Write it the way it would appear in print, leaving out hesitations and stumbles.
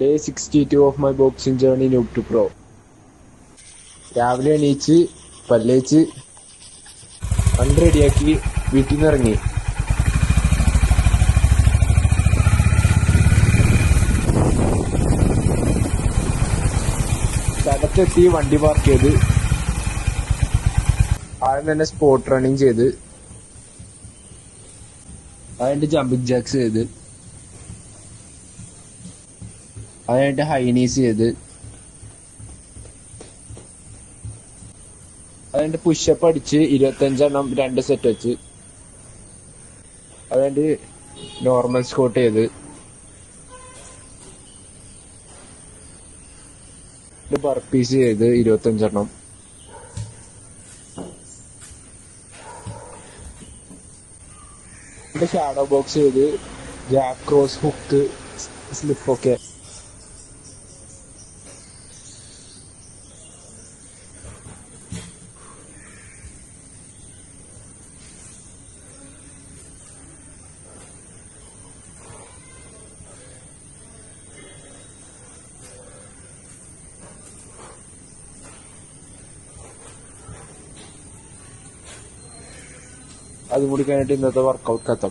Day 62 of my boxing journey Noob to Pro. രാവിലെ എണീച്ച് പല്ലേച്ച് വണ്ടി റെഡിയാക്കി വീട്ടിൽ നിന്ന് ഇറങ്ങി. സ്ഥലത്തെത്തി വണ്ടി പാർക്ക് ചെയ്ത് ആദ്യം തന്നെ സ്പോട്ട് റണ്ണിങ് ചെയ്ത് അതിന്റെ ജമ്പിങ് ജാക്സ് ചെയ്ത് അതിനായിട്ട് ഹൈനീസ് ചെയ്ത് അതിന്റെ പുഷപ്പ് അടിച്ച് 25 എണ്ണം 2 സെറ്റ് വെച്ച് അതിന്റെ നോർമൽ സ്കോട്ട് ചെയ്ത് ബർപ്പീസ് ചെയ്ത് 25 എണ്ണം. ഷാഡോ ബോക്സ് ചെയ്ത് ജാക്ക് ക്രോസ് ഹുക്ക് സ്ലിപ്പൊക്കെ. അതും കൂടി കഴിഞ്ഞിട്ട് ഇന്നത്തെ വർക്കൗട്ട് കത്തം.